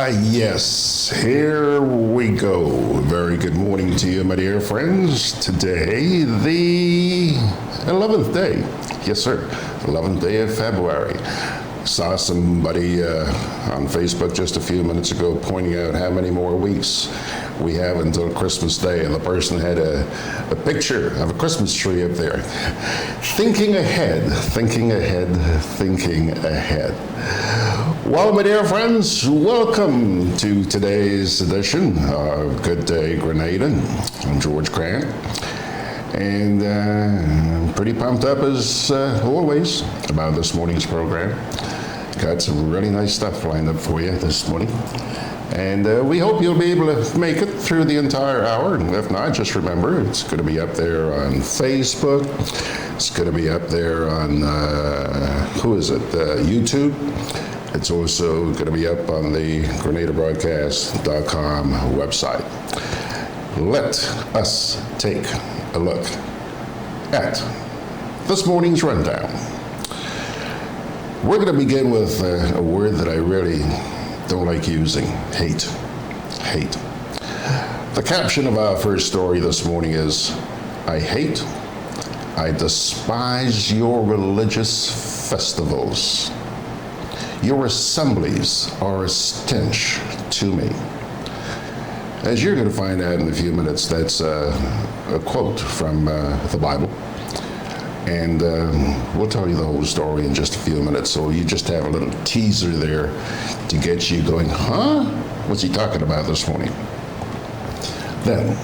Yes, here we go. Very good morning to you, my dear friends. Today, the 11th day. Yes, sir. 11th day of February. Saw somebody on Facebook just a few minutes ago pointing out how many more weeks we have until Christmas Day, and the person had a picture of a Christmas tree up there. Thinking ahead, thinking ahead, thinking ahead. Well, my dear friends, welcome to today's edition of Gudday Grenada. I'm George Grant, and I'm pretty pumped up as always about this morning's program. Got some really nice stuff lined up for you this morning. And we hope you'll be able to make it through the entire hour. And if not, just remember, it's going to be up there on Facebook. It's going to be up there on, YouTube. It's also going to be up on the GRENADABROADCAST.com website. Let us take a look at this morning's rundown. We're going to begin with a word that I really don't like using, hate. Hate. The caption of our first story this morning is, I despise your religious festivals. Your assemblies are a stench to me. As you're going to find out in a few minutes, that's a quote from the Bible. And we'll tell you the whole story in just a few minutes. So you just have a little teaser there to get you going, huh? What's he talking about this morning? Then,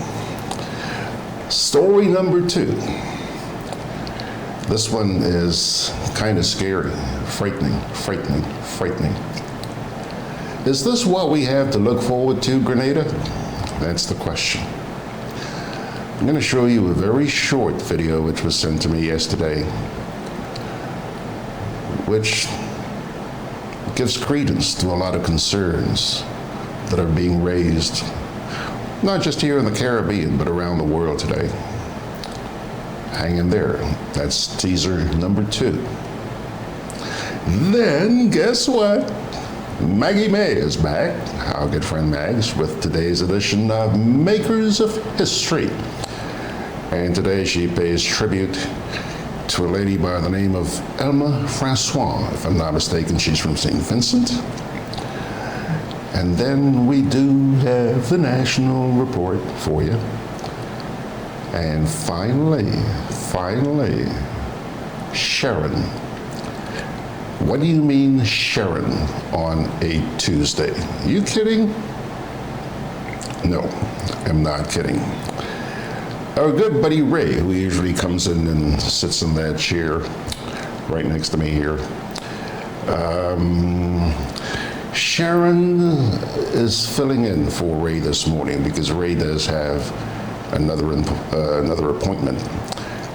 story number 2. This one is kind of scary, frightening. Is this what we have to look forward to, Grenada? That's the question. I'm going to show you a very short video which was sent to me yesterday, which gives credence to a lot of concerns that are being raised, not just here in the Caribbean, but around the world today. Hang in there. That's teaser number 2. Then, guess what? Maggie May is back, our good friend Mags, with today's edition of Makers of History. And today she pays tribute to a lady by the name of Elma Francois. If I'm not mistaken, she's from St. Vincent. And then we do have the national report for you. And finally, Sherron. What do you mean Sherron on a Tuesday? You kidding? No, I'm not kidding. Our good buddy Ray, who usually comes in and sits in that chair right next to me here. Sherron is filling in for Ray this morning because Ray does have another appointment.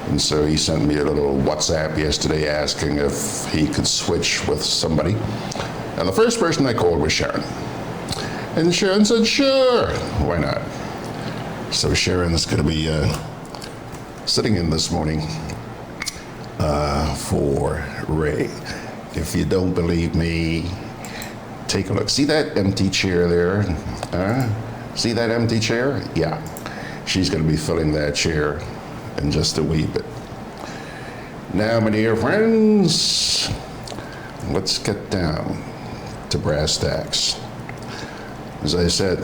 And so he sent me a little WhatsApp yesterday asking if he could switch with somebody. And the first person I called was Sherron. And Sherron said, sure, why not? So Sherron is going to be sitting in this morning for Ray. If you don't believe me, take a look. See that empty chair there? See that empty chair? Yeah. She's going to be filling that chair in just a wee bit. Now, my dear friends, let's get down to brass tacks. As I said,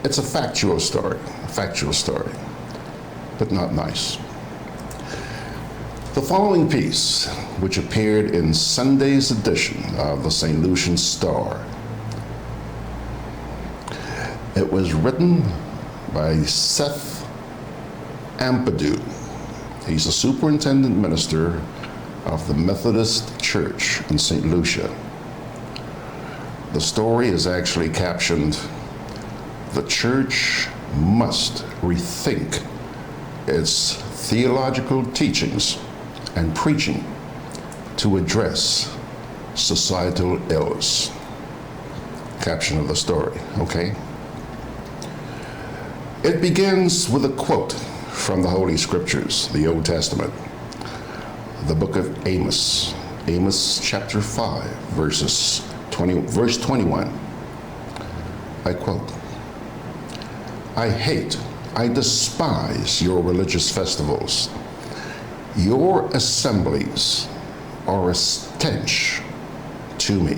it's a factual story, but not nice. The following piece, which appeared in Sunday's edition of the St. Lucian Star, it was written by Seth Ampadu. He's a superintendent minister of the Methodist Church in St. Lucia. The story is actually captioned, "The Church must rethink its theological teachings and preaching to address societal ills." Caption of the story, okay? It begins with a quote from the Holy Scriptures, the Old Testament, the book of Amos, Amos chapter 5, verse 21. I quote, I despise your religious festivals. Your assemblies are a stench to me.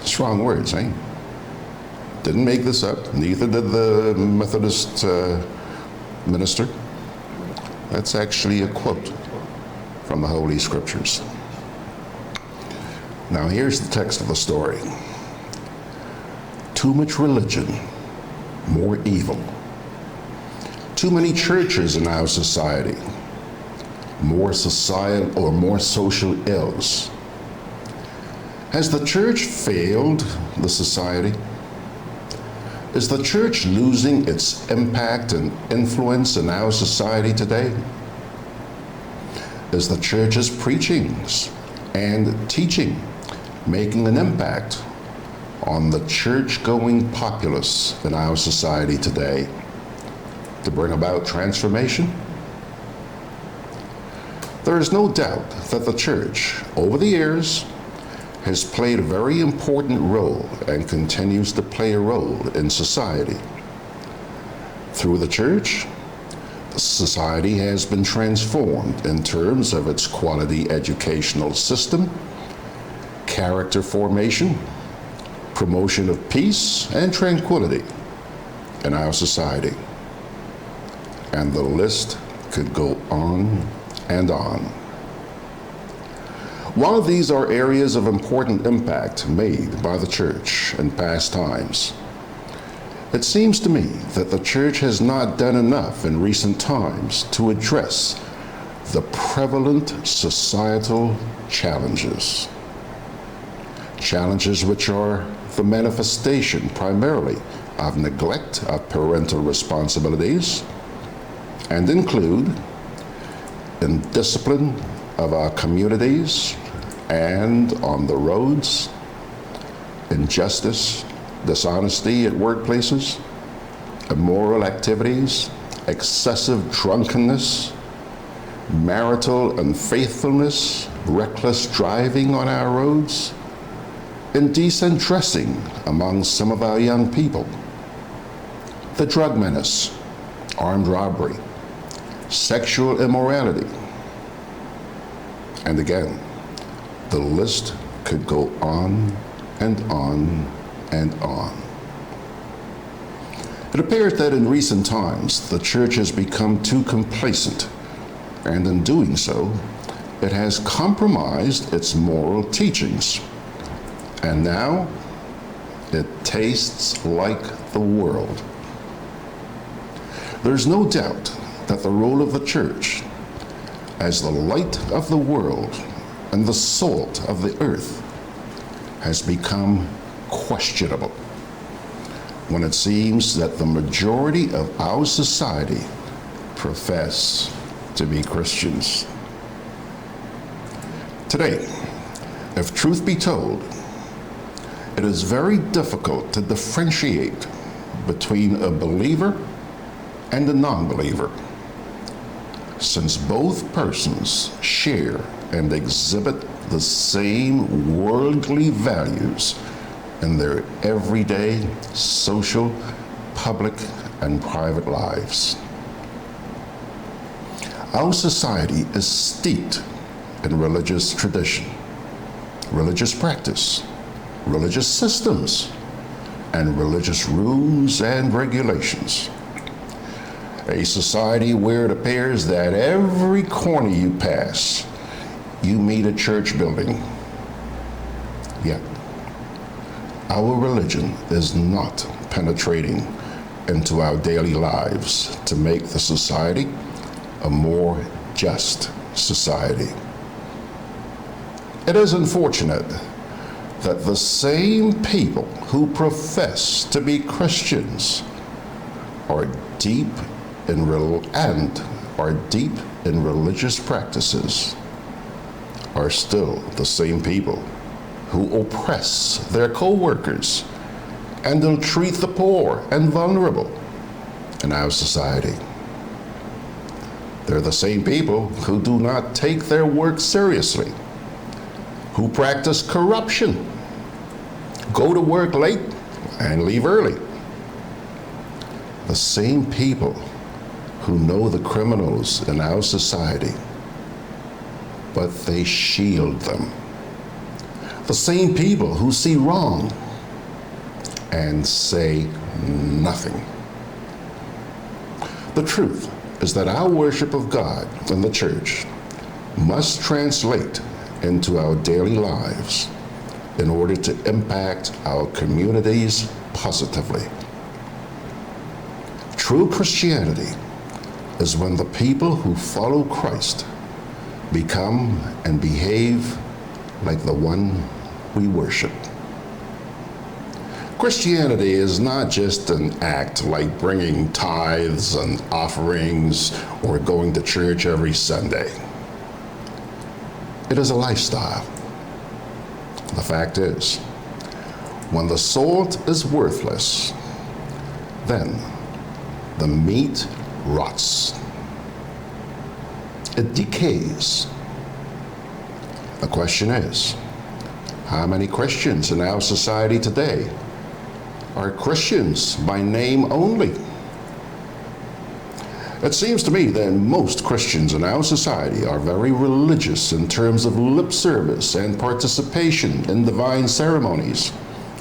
Strong words, eh? Didn't make this up, neither did the Methodist minister. That's actually a quote from the Holy Scriptures. Now here's the text of the story. Too much religion, more evil. Too many churches in our society, more societal or more social ills. Has the church failed the society? Is the church losing its impact and influence in our society today? Is the church's preachings and teaching making an impact on the church-going populace in our society today to bring about transformation? There is no doubt that the church, over the years, has played a very important role and continues to play a role in society. Through the church, the society has been transformed in terms of its quality educational system, character formation, promotion of peace and tranquility in our society. And the list could go on and on. While these are areas of important impact made by the church in past times, it seems to me that the church has not done enough in recent times to address the prevalent societal challenges. Challenges which are the manifestation primarily of neglect of parental responsibilities and include indiscipline of our communities and on the roads, injustice, dishonesty at workplaces, immoral activities, excessive drunkenness, marital unfaithfulness, reckless driving on our roads, indecent dressing among some of our young people, the drug menace, armed robbery, sexual immorality, and again, the list could go on and on and on. It appears that in recent times, the church has become too complacent, and in doing so, it has compromised its moral teachings. And now, it tastes like the world. There's no doubt that the role of the church as the light of the world and the salt of the earth has become questionable when it seems that the majority of our society profess to be Christians. Today, if truth be told, it is very difficult to differentiate between a believer and a non-believer, since both persons share and exhibit the same worldly values in their everyday social, public, and private lives. Our society is steeped in religious tradition, religious practice, religious systems, and religious rules and regulations. A society where it appears that every corner you pass, you meet a church building. Yet, our religion is not penetrating into our daily lives to make the society a more just society. It is unfortunate that the same people who profess to be Christians are deep in religious practices are still the same people who oppress their co-workers and ill-treat the poor and vulnerable in our society. They're the same people who do not take their work seriously who practice corruption, go to work late and leave early. The same people who know the criminals in our society, but they shield them. The same people who see wrong and say nothing. The truth is that our worship of God in the church must translate into our daily lives in order to impact our communities positively. True Christianity is when the people who follow Christ become and behave like the one we worship. Christianity is not just an act like bringing tithes and offerings or going to church every Sunday. It is a lifestyle. The fact is, when the salt is worthless, then the meat rots. It decays. The question is, how many Christians in our society today are Christians by name only? It seems to me that most Christians in our society are very religious in terms of lip service and participation in divine ceremonies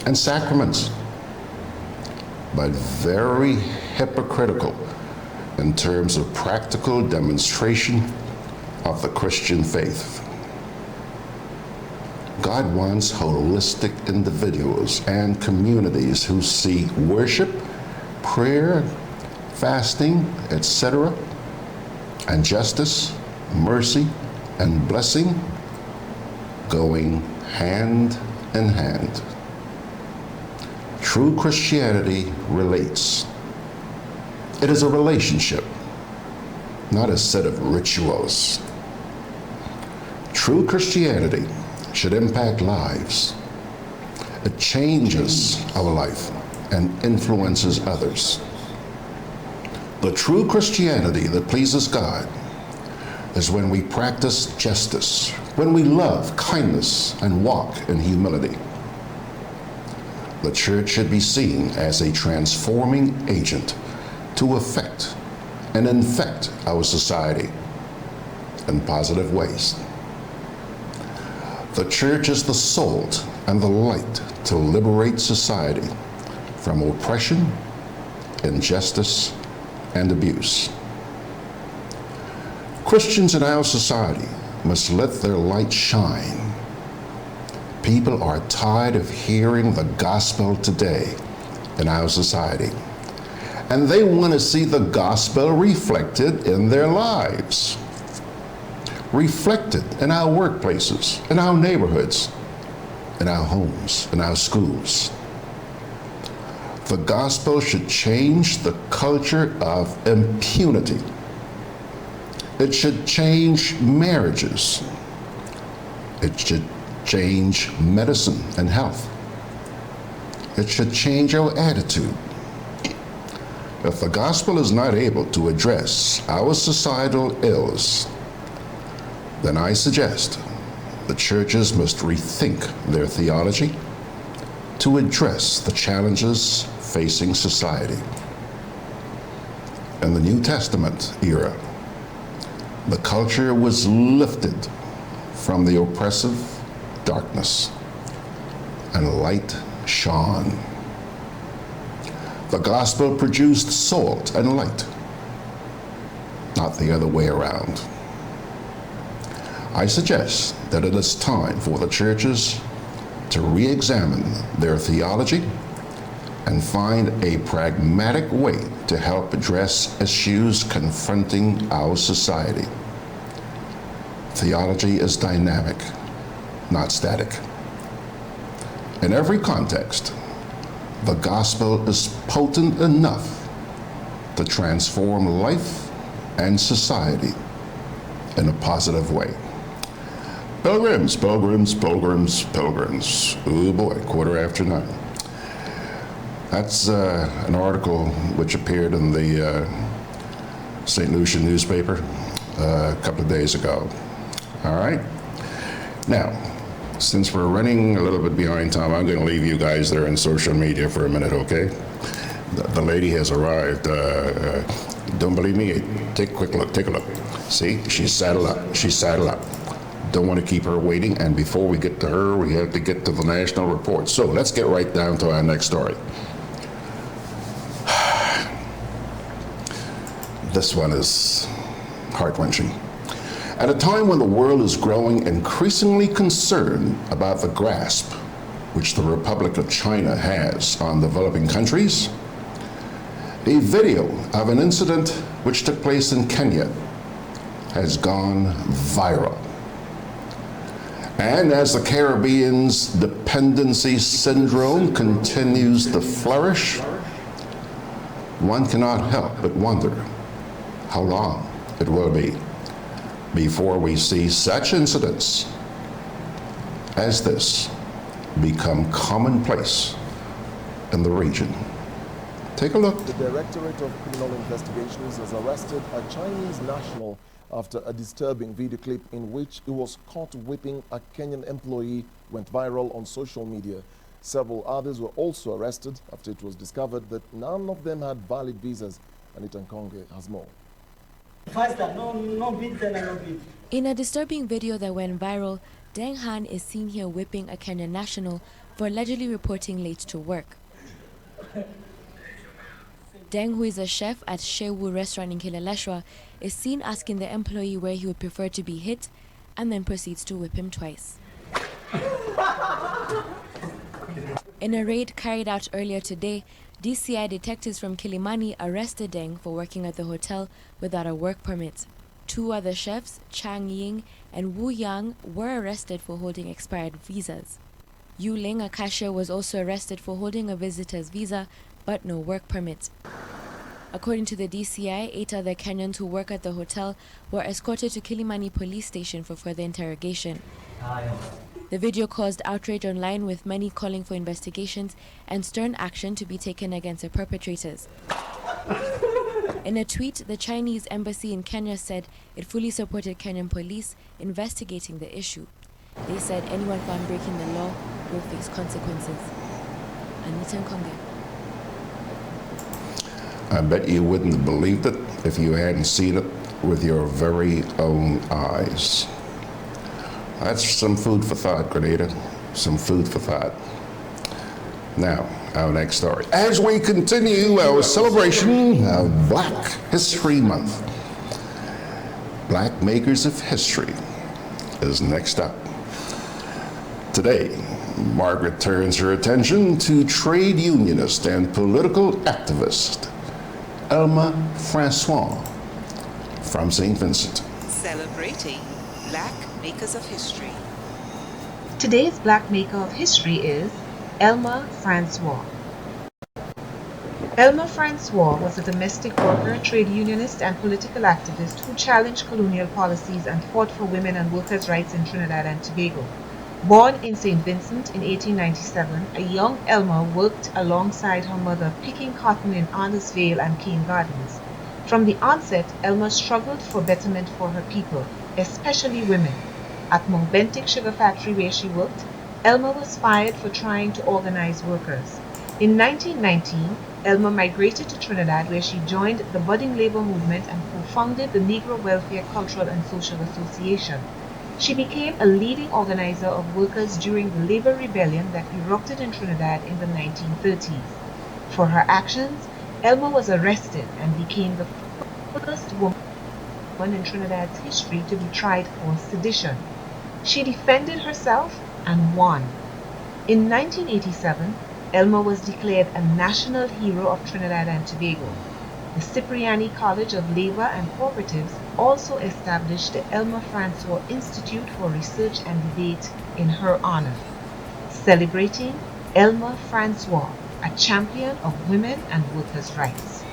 and sacraments, but very hypocritical in terms of practical demonstration of the Christian faith. God wants holistic individuals and communities who see worship, prayer, fasting, etc., and justice, mercy, and blessing going hand in hand. True Christianity relates. It is a relationship, not a set of rituals. True Christianity should impact lives. It changes our life and influences others. The true Christianity that pleases God is when we practice justice, when we love kindness and walk in humility. The church should be seen as a transforming agent to affect and infect our society in positive ways. The church is the salt and the light to liberate society from oppression, injustice, and abuse. Christians in our society must let their light shine. People are tired of hearing the gospel today in our society, and they want to see the gospel reflected in their lives, reflected in our workplaces, in our neighborhoods, in our homes, in our schools. The gospel should change the culture of impunity. It should change marriages. It should change medicine and health. It should change our attitude. If the gospel is not able to address our societal ills, then I suggest the churches must rethink their theology to address the challenges facing society. In the New Testament era, the culture was lifted from the oppressive darkness and light shone. The gospel produced salt and light, not the other way around. I suggest that it is time for the churches to re-examine their theology and find a pragmatic way to help address issues confronting our society. Theology is dynamic, not static. In every context, the gospel is potent enough to transform life and society in a positive way. Pilgrims, pilgrims, pilgrims, pilgrims. Oh boy, 9:15. That's an article which appeared in the St. Lucian newspaper a couple of days ago. All right. Now, Since we're running a little bit behind time, I'm going to leave you guys there in social media for a minute, okay? The lady has arrived. Don't believe me? Take a quick look. Take a look. See, she's saddled up. She's saddled up. Don't want to keep her waiting. And before we get to her, we have to get to the national report. So let's get right down to our next story. This one is heart-wrenching. At a time when the world is growing increasingly concerned about the grasp which the Republic of China has on developing countries, a video of an incident which took place in Kenya has gone viral. And as the Caribbean's dependency syndrome continues to flourish, one cannot help but wonder how long it will be before we see such incidents as this become commonplace in the region. Take a look. The Directorate of Criminal Investigations has arrested a Chinese national after a disturbing video clip in which he was caught whipping a Kenyan employee went viral on social media. Several others were also arrested after it was discovered that none of them had valid visas. Anita Nkonge has more. In a disturbing video that went viral, Deng Han is seen here whipping a Kenyan national for allegedly reporting late to work. Deng, who is a chef at Shewu restaurant in Kileleshwa, is seen asking the employee where he would prefer to be hit and then proceeds to whip him twice. In a raid carried out earlier today, DCI detectives from Kilimani arrested Deng for working at the hotel without a work permit. Two other chefs, Chang Ying and Wu Yang, were arrested for holding expired visas. Yu Ling, a cashier, was also arrested for holding a visitor's visa but no work permit. According to the DCI, 8 other Kenyans who work at the hotel were escorted to Kilimani police station for further interrogation. The video caused outrage online, with many calling for investigations and stern action to be taken against the perpetrators. In a tweet, the Chinese embassy in Kenya said it fully supported Kenyan police investigating the issue. They said anyone found breaking the law will face consequences. Anita Nkonge. I bet you wouldn't have believed it if you hadn't seen it with your very own eyes. That's some food for thought, Grenada. Some food for thought. Now, our next story. As we continue our celebration of Black History Month, Black Makers of History is next up. Today, Margaret turns her attention to trade unionist and political activist Elma Francois from St. Vincent. Celebrating Black Makers of History. Today's Black Maker of History is Elma Francois. Elma Francois was a domestic worker, trade unionist, and political activist who challenged colonial policies and fought for women and workers' rights in Trinidad and Tobago. Born in St. Vincent in 1897, a young Elma worked alongside her mother picking cotton in Arnos Vale and Cane Gardens. From the onset, Elma struggled for betterment for her people, especially women. At Montbentic Sugar Factory, where she worked, Elma was fired for trying to organize workers. In 1919, Elma migrated to Trinidad, where she joined the budding labor movement and co-founded the Negro Welfare Cultural and Social Association. She became a leading organizer of workers during the labor rebellion that erupted in Trinidad in the 1930s. For her actions, Elma was arrested and became the first woman in Trinidad's history to be tried for sedition. She defended herself and won. In 1987, Elma was declared a national hero of Trinidad and Tobago. The Cipriani College of Labor and Cooperatives also established the Elma Francois Institute for Research and Debate in her honor, celebrating Elma Francois, a champion of women and workers' rights.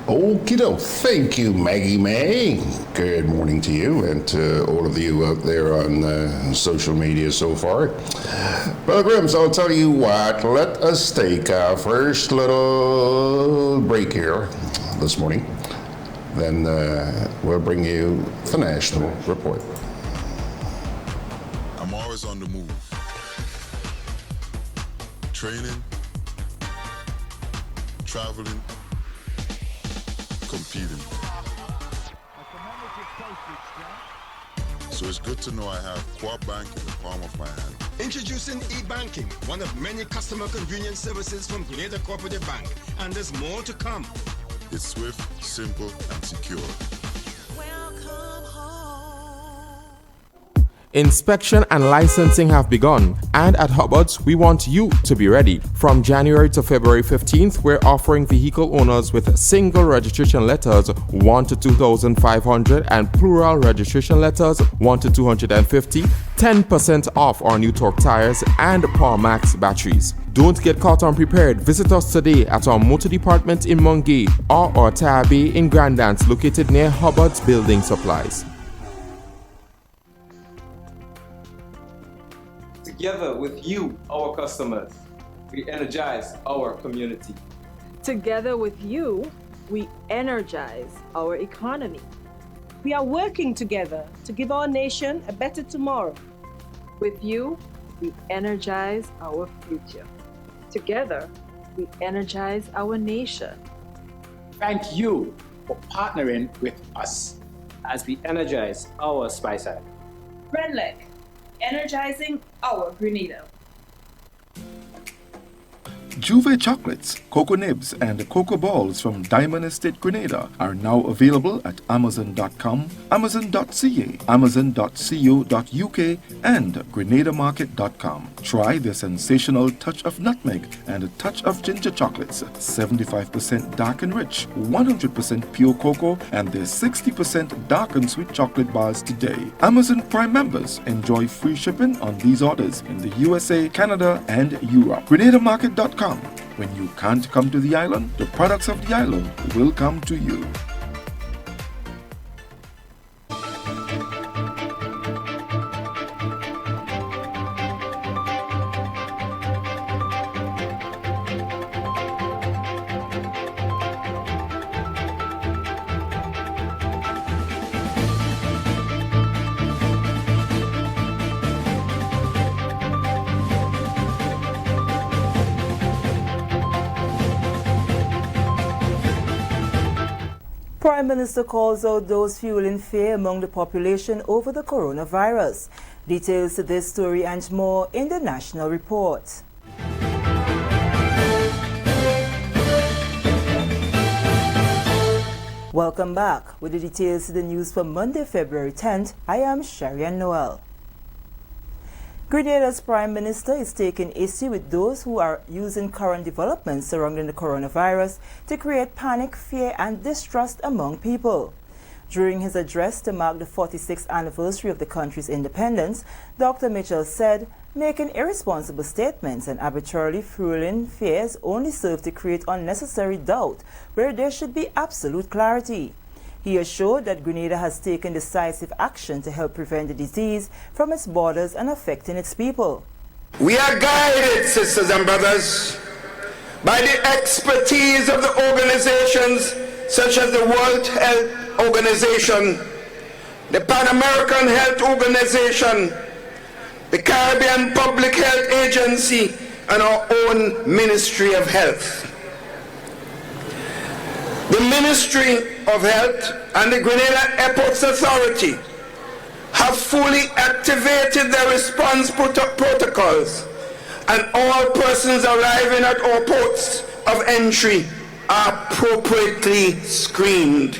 Okie doke. Thank you, Maggie May. Good morning to you and to all of you out there on social media so far. Pilgrims, I'll tell you what, let us take our first little break here this morning. then we'll bring you the national report. I'm always on the move. Training, traveling, competing. So it's good to know I have Co-op Bank in the palm of my hand. Introducing e-banking, one of many customer convenience services from Grenada Cooperative Bank, and there's more to come. It's swift, simple, and secure. Inspection and licensing have begun, and at Hubbard's, we want you to be ready. From January to February 15th, we're offering vehicle owners with single registration letters 1 to 2,500 and plural registration letters 1 to 250, 10% off our new torque tires and Power Max batteries. Don't get caught unprepared. Visit us today at our motor department in Mungay or our tire bay in Grandance, located near Hubbard's Building Supplies. Together with you, our customers, we energize our community. Together with you, we energize our economy. We are working together to give our nation a better tomorrow. With you, we energize our future. Together, we energize our nation. Thank you for partnering with us as we energize our Spice Island. Renlec, energizing our Grenada. Juve chocolates, cocoa nibs, and cocoa balls from Diamond Estate Grenada are now available at Amazon.com, Amazon.ca, Amazon.co.uk, and GrenadaMarket.com. Try the sensational touch of nutmeg and a touch of ginger chocolates, 75% dark and rich, 100% pure cocoa, and their 60% dark and sweet chocolate bars today. Amazon Prime members enjoy free shipping on these orders in the USA, Canada, and Europe. GrenadaMarket.com. When you can't come to the island, the products of the island will come to you. Prime Minister calls out those fueling fear among the population over the coronavirus. Details to this story and more in the National Report. Welcome back. With the details to the news for Monday, February 10th, I am Sherron Noel. Grenada's Prime Minister is taking issue with those who are using current developments surrounding the coronavirus to create panic, fear, and distrust among people. During his address to mark the 46th anniversary of the country's independence, Dr. Mitchell said, making irresponsible statements and arbitrarily fueling fears only serve to create unnecessary doubt where there should be absolute clarity. He assured that Grenada has taken decisive action to help prevent the disease from its borders and affecting its people. We are guided, sisters and brothers, by the expertise of the organizations such as the World Health Organization, the Pan American Health Organization, the Caribbean Public Health Agency, and our own Ministry of Health. The Ministry of Health and the Grenada Airports Authority have fully activated their response protocols, and all persons arriving at our ports of entry are appropriately screened.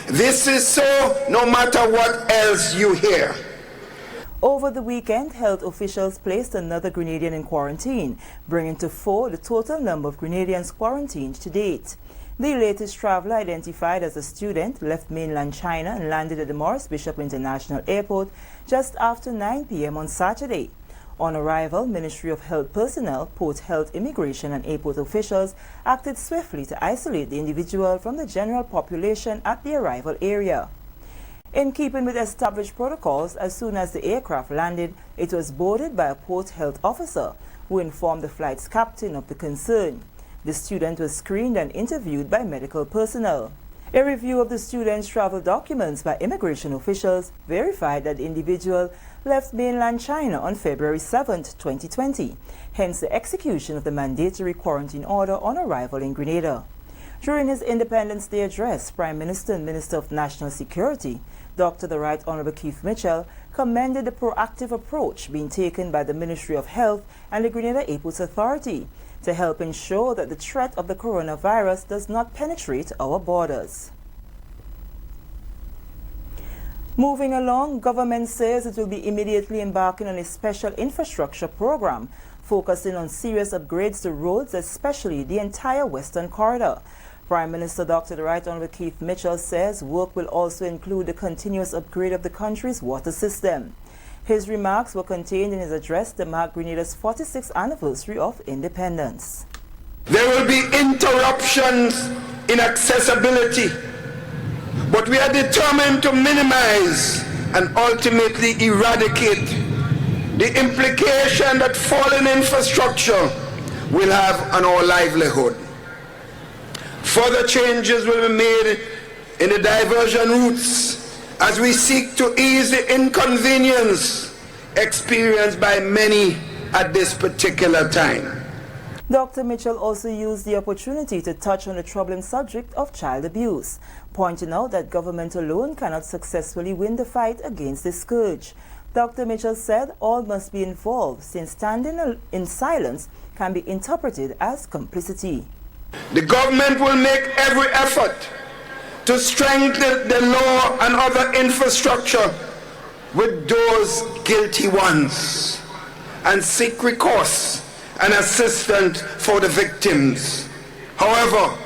This is so no matter what else you hear. Over the weekend, health officials placed another Grenadian in quarantine, bringing to 4 the total number of Grenadians quarantined to date. The latest traveler, identified as a student, left mainland China and landed at the Morris Bishop International Airport just after 9 p.m. on Saturday. On arrival, Ministry of Health personnel, Port Health, Immigration and airport officials acted swiftly to isolate the individual from the general population at the arrival area. In keeping with established protocols, as soon as the aircraft landed, it was boarded by a Port Health officer who informed the flight's captain of the concern. The student was screened and interviewed by medical personnel. A review of the students' travel documents by immigration officials verified that the individual left mainland China on February 7, 2020, hence the execution of the mandatory quarantine order on arrival in Grenada. During his Independence Day address, Prime Minister and Minister of National Security, Dr. the Right Honorable Keith Mitchell, commended the proactive approach being taken by the Ministry of Health and the Grenada Airports Authority to help ensure that the threat of the coronavirus does not penetrate our borders. Moving along, government says it will be immediately embarking on a special infrastructure program focusing on serious upgrades to roads, especially the entire Western Corridor. Prime Minister Dr. the Right Honorable Keith Mitchell says work will also include the continuous upgrade of the country's water system. His remarks were contained in his address to mark Grenada's 46th anniversary of independence. There will be interruptions in accessibility, but we are determined to minimize and ultimately eradicate the implication that fallen infrastructure will have on our livelihood. Further changes will be made in the diversion routes as we seek to ease the inconvenience experienced by many at this particular time. Dr. Mitchell also used the opportunity to touch on the troubling subject of child abuse, pointing out that government alone cannot successfully win the fight against this scourge. Dr. Mitchell said all must be involved, since standing in silence can be interpreted as complicity. The government will make every effort to strengthen the law and other infrastructure with those guilty ones and seek recourse and assistance for the victims. However,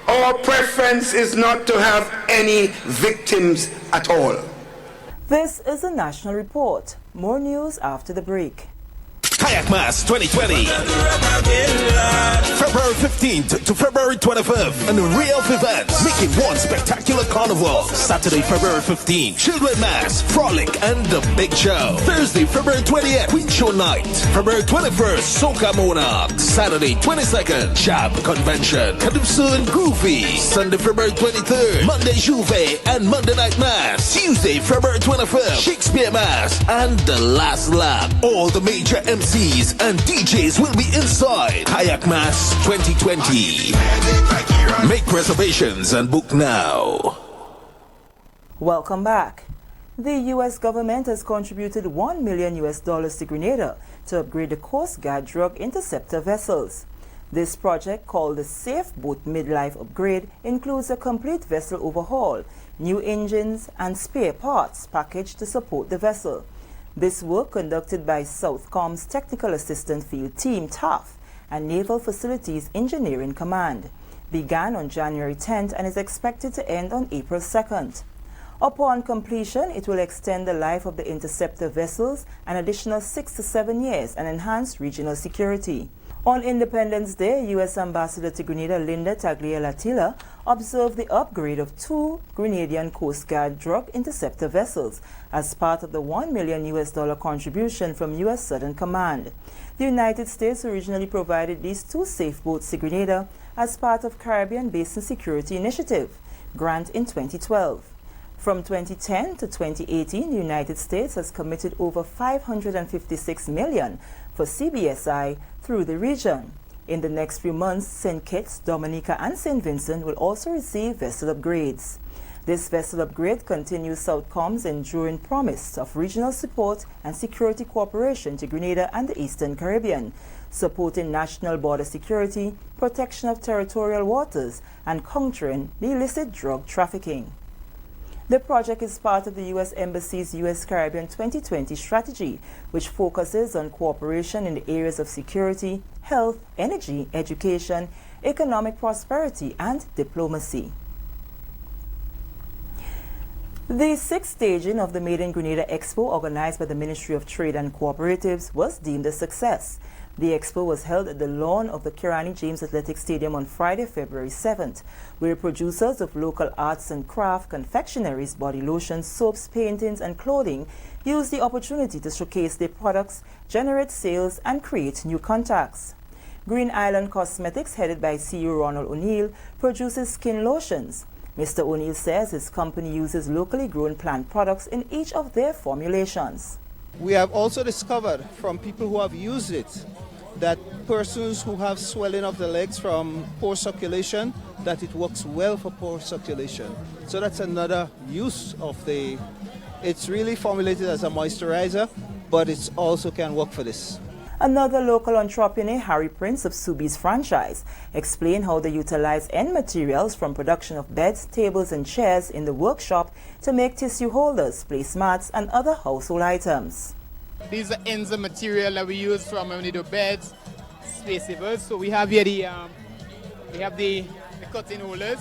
our preference is not to have any victims at all. This is a national report. More news after the break. Kayak Mass 2020. February 15th to February 25th. An array of events making one spectacular carnival. Saturday, February 15th. Children Mass, Frolic, and the Big Show. Thursday, February 20th. Queen Show Night. February 21st. Soca Monarch. Saturday, 22nd. Chap Convention. Calypso and Groovy. Sunday, February 23rd. Monday, Juve and Monday Night Mass. Tuesday, February 25th. Shakespeare Mass. And the Last Lap. All the major MCs and DJs will be inside Kayak Mass 2020. Make reservations and book now. Welcome back. The U.S. government has contributed $1 million to Grenada to upgrade the Coast Guard drug interceptor vessels. This project, called the Safe Boat Midlife Upgrade, includes a complete vessel overhaul, new engines and spare parts packaged to support the vessel. This work, conducted by Southcom's Technical Assistant Field Team TAF and Naval Facilities Engineering Command, began on January 10th and is expected to end on April 2nd. Upon completion, it will extend the life of the interceptor vessels an additional 6 to 7 years and enhance regional security. On Independence Day, U.S. Ambassador to Grenada Linda Taglialatila observed the upgrade of 2 Grenadian Coast Guard drug interceptor vessels as part of the $1 million contribution from U.S. Southern Command. The United States originally provided these 2 safe boats to Grenada as part of Caribbean Basin Security Initiative grant in 2012. From 2010 to 2018, the United States has committed over $556 million for CBSI through the region. In the next few months, St. Kitts, Dominica, and St. Vincent will also receive vessel upgrades. This vessel upgrade continues Southcom's enduring promise of regional support and security cooperation to Grenada and the Eastern Caribbean, supporting national border security, protection of territorial waters, and countering the illicit drug trafficking. The project is part of the U.S. Embassy's U.S. Caribbean 2020 strategy, which focuses on cooperation in the areas of security, health, energy, education, economic prosperity, and diplomacy. The 6th staging of the Made in Grenada Expo, organized by the Ministry of Trade and Cooperatives, was deemed a success. The expo was held at the lawn of the Kirani James Athletic Stadium on Friday, February 7th, where producers of local arts and craft, confectionaries, body lotions, soaps, paintings, and clothing used the opportunity to showcase their products, generate sales, and create new contacts. Green Island Cosmetics, headed by CEO Ronald O'Neill, produces skin lotions. Mr. O'Neill says his company uses locally grown plant products in each of their formulations. We have also discovered from people who have used it that persons who have swelling of the legs from poor circulation, that it works well for poor circulation. So that's another use of it's really formulated as a moisturizer, but it also can work for this. Another local entrepreneur, Harry Prince of Subi's franchise, explained how they utilize end materials from production of beds, tables and chairs in the workshop to make tissue holders, placemats and other household items. These are ends of material that we use from when we do beds, space savers. So we have here the cutting holders,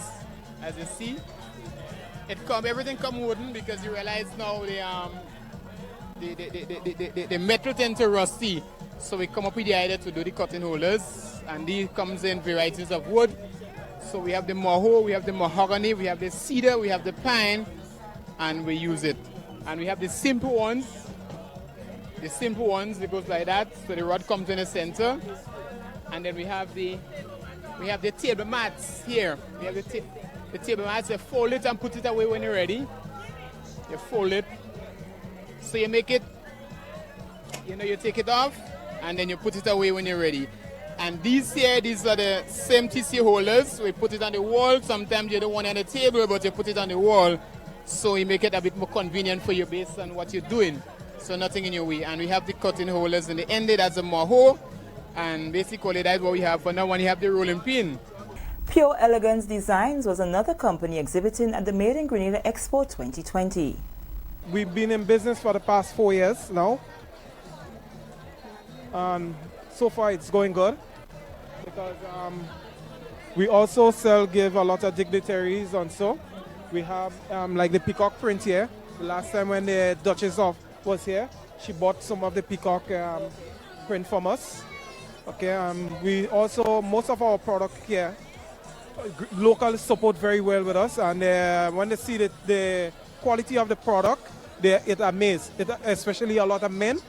as you see. Everything come wooden because you realize now the metal tend to rusty. So we come up with the idea to do the cutting holders, and these comes in varieties of wood. So we have the moho, we have the mahogany, we have the cedar, we have the pine, and we use it. And we have the simple ones. The simple ones, it goes like that. So the rod comes in the center, and then we have the table mats here. We have the table mats. You fold it and put it away when you're ready. You fold it. So you make it. You take it off, and then you put it away when you're ready. And these are the same tissue holders. We put it on the wall. Sometimes you don't want it on the table, but you put it on the wall. So you make it a bit more convenient for you based on what you're doing. So nothing in your way. And we have the cutting holders in the end. That's a moho. And basically that's what we have for now. When you have the rolling pin. Pure Elegance Designs was another company exhibiting at the Made in Grenada Expo 2020. We've been in business for the past 4 years now. So far it's going good because we also give a lot of dignitaries on so. We have like the peacock print here. The last time when the Duchess was here, she bought some of the peacock print from us. Okay, we also, most of our product here, local support very well with us, and when they see the quality of the product, it amazes, especially a lot of men.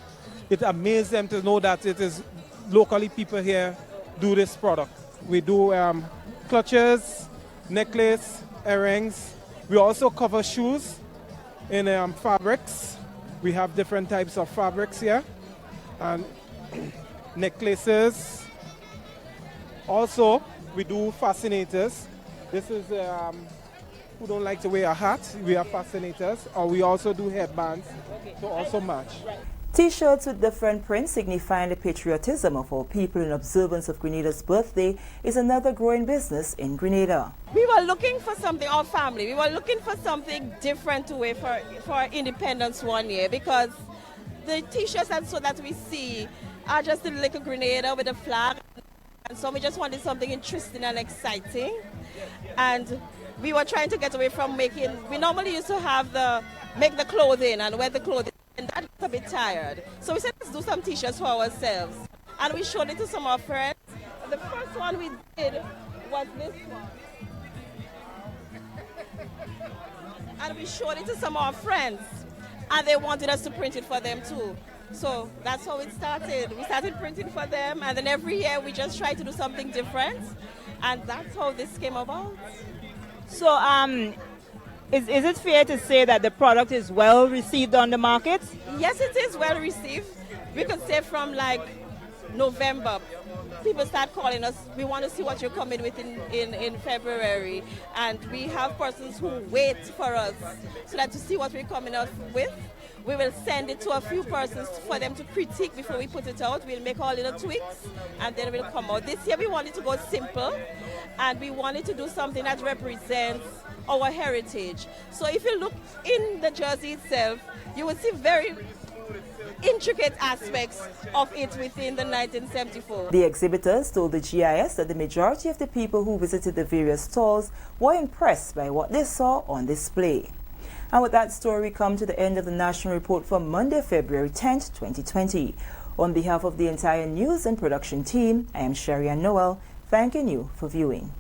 It amazes them to know that it is locally people here do this product. We do clutches, necklace, earrings. We also cover shoes in fabrics. We have different types of fabrics here, and necklaces. Also, we do fascinators. This is who don't like to wear a hat. We have fascinators, or we also do headbands to also match. T-shirts with different prints signifying the patriotism of our people in observance of Grenada's birthday is another growing business in Grenada. We were looking for something, our family, we were looking for something different to wear for our independence one year, because the T-shirts and so that we see are just a little Grenada with a flag. And so we just wanted something interesting and exciting. And we were trying to get away from we normally used to make the clothing and wear the clothing. And that was a bit tired. So we said, let's do some T-shirts for ourselves. And we showed it to some of our friends. The first one we did was this one. And we showed it to some of our friends. And they wanted us to print it for them too. So that's how it started. We started printing for them, and then every year we just try to do something different. And that's how this came about. So is it fair to say that the product is well received on the market? Yes, it is well received. We could say from like November, people start calling us. We want to see what you're coming with in February. And we have persons who wait for us so that to see what we're coming up with. We will send it to a few persons for them to critique before we put it out. We'll make our little tweaks and then we'll come out. This year we wanted to go simple and we wanted to do something that represents our heritage. So if you look in the jersey itself, you will see very intricate aspects of it within the 1974. The exhibitors told the GIS that the majority of the people who visited the various stalls were impressed by what they saw on display. And with that story, we come to the end of the National Report for Monday, February 10th, 2020. On behalf of the entire news and production team, I am Sherron Noel, thanking you for viewing.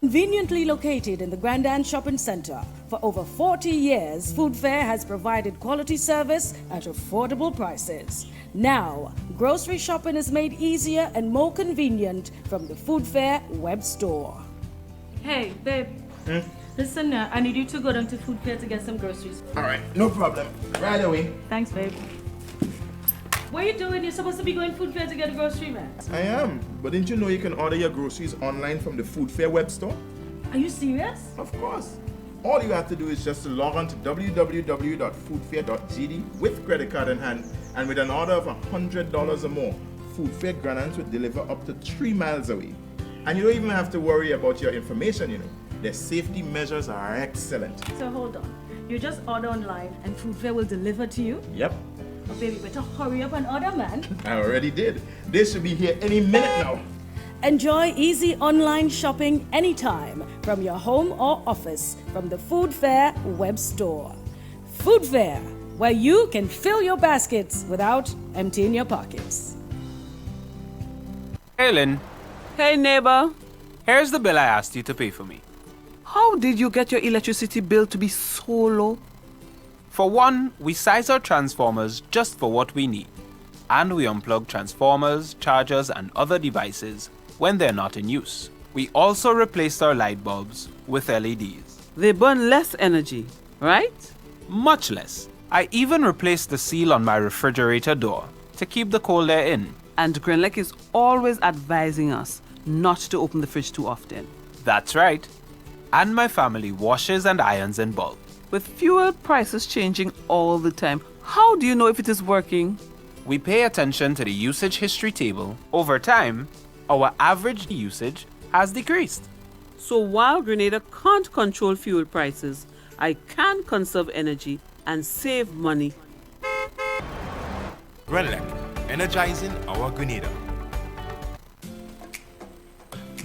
Conveniently located in the Grand Shopping Center, for over 40 years, Food Fair has provided quality service at affordable prices. Now, grocery shopping is made easier and more convenient from the Food Fair web store. Hey, babe. Listen, I need you to go down to Food Fair to get some groceries. All right, no problem. Right away. Thanks, babe. What are you doing? You're supposed to be going Food Fair to get a grocery, man. I am, but didn't you know you can order your groceries online from the Food Fair web store? Are you serious? Of course. All you have to do is just to log on to www.foodfair.gd with credit card in hand, and with an order of $100 or more, Food Fair Grenadans will deliver up to 3 miles away. And you don't even have to worry about your information, you know. Their safety measures are excellent. So hold on. You just order online and Food Fair will deliver to you? Yep. Oh, baby, better hurry up and order, man. I already did. They should be here any minute now. Enjoy easy online shopping anytime from your home or office from the Food Fair web store. Food Fair, where you can fill your baskets without emptying your pockets. Hey, Lynn. Hey, neighbor. Here's the bill I asked you to pay for me. How did you get your electricity bill to be so low? For one, we size our transformers just for what we need. And we unplug transformers, chargers, and other devices when they're not in use. We also replaced our light bulbs with LEDs. They burn less energy, right? Much less. I even replaced the seal on my refrigerator door to keep the cold air in. And Grenlec is always advising us not to open the fridge too often. That's right. And my family washes and irons in bulk. With fuel prices changing all the time, how do you know if it is working? We pay attention to the usage history table. Over time, our average usage has decreased. So while Grenada can't control fuel prices, I can conserve energy and save money. Grenlec, energizing our Grenada.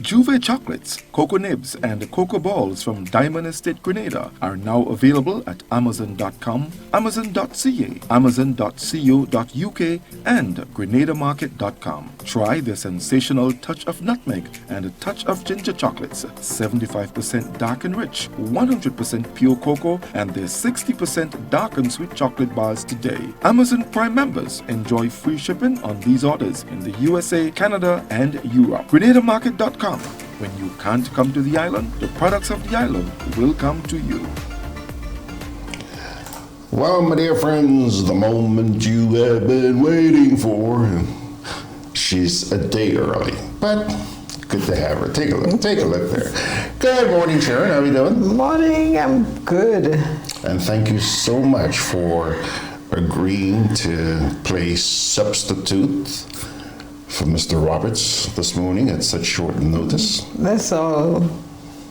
Juve chocolates, cocoa nibs, and cocoa balls from Diamond Estate Grenada are now available at Amazon.com, Amazon.ca, Amazon.co.uk, and GrenadaMarket.com. Try the sensational touch of nutmeg and a touch of ginger chocolates, 75% dark and rich, 100% pure cocoa, and their 60% dark and sweet chocolate bars today. Amazon Prime members enjoy free shipping on these orders in the USA, Canada, and Europe. GrenadaMarket.com. When you can't come to the island, the products of the island will come to you. Well, my dear friends, the moment you have been waiting for. She's a day early, but good to have her. Take a look there. Good morning, Sherron. How are you doing? Morning, I'm good. And thank you so much for agreeing to play substitute for Mr. Roberts this morning at such short notice. That's all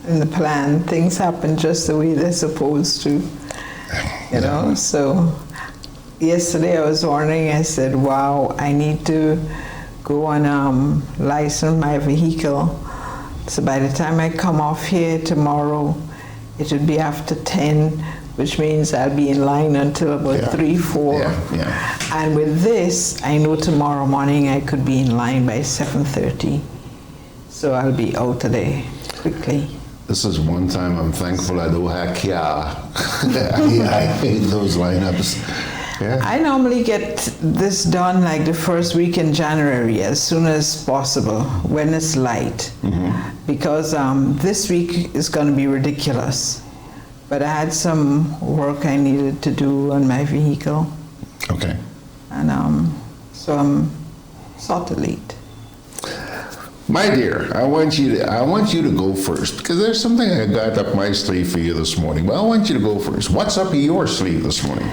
in the plan. Things happen just the way they're supposed to, you know. So yesterday I was wondering, I said, wow, I need to go and license my vehicle. So by the time I come off here tomorrow, it would be after 10, which means I'll be in line until about 3, 4. And with this, I know tomorrow morning I could be in line by 7:30. So I'll be out of there quickly. This is one time I'm thankful I don't have car. I hate those lineups. Yeah. I normally get this done like the first week in January, as soon as possible, when it's light. Because this week is going to be ridiculous. But I had some work I needed to do on my vehicle. Okay. And so I'm sort of late. My dear, I want you to go first, because there's something I got up my sleeve for you this morning. But I want you to go first. What's up your sleeve this morning?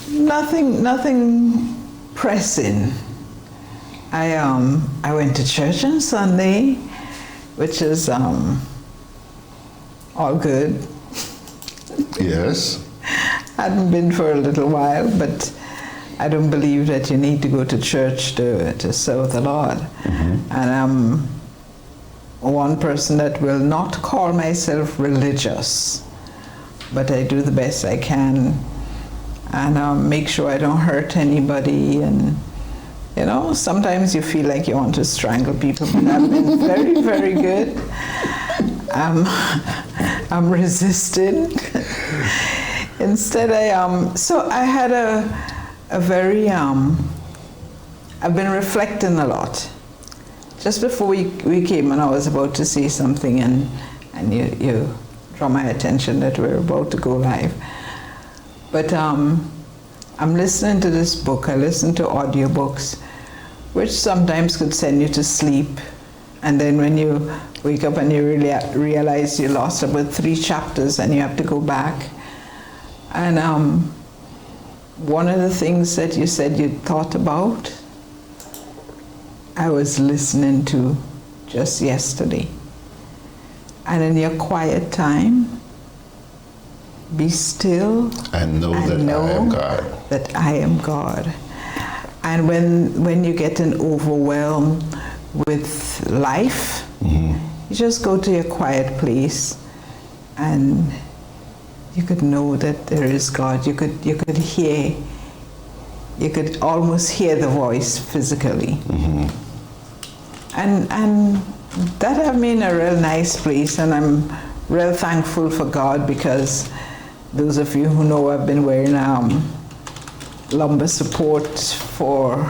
Nothing pressing. I went to church on Sunday, which is all good. Yes. Hadn't been for a little while, but I don't believe that you need to go to church to serve the Lord. And I'm one person that will not call myself religious, but I do the best I can and make sure I don't hurt anybody. And you know, sometimes you feel like you want to strangle people, but I've been very, very good. I'm resisting. Instead, I had a very, I've been reflecting a lot. Just before we came and I was about to say something and you draw my attention that we're about to go live. But I'm listening to this book. I listen to audiobooks, which sometimes could send you to sleep. And then when you wake up and you really realize you lost about 3 chapters and you have to go back. And one of the things that you said you thought about, I was listening to just yesterday. And in your quiet time, be still and know that I am God. That I am God. And when you get overwhelmed with life, you just go to your quiet place and you could know that there is God. You could hear, you could almost hear the voice physically. And that have me in a real nice place, and I'm real thankful for God, because those of you who know I've been wearing lumbar support for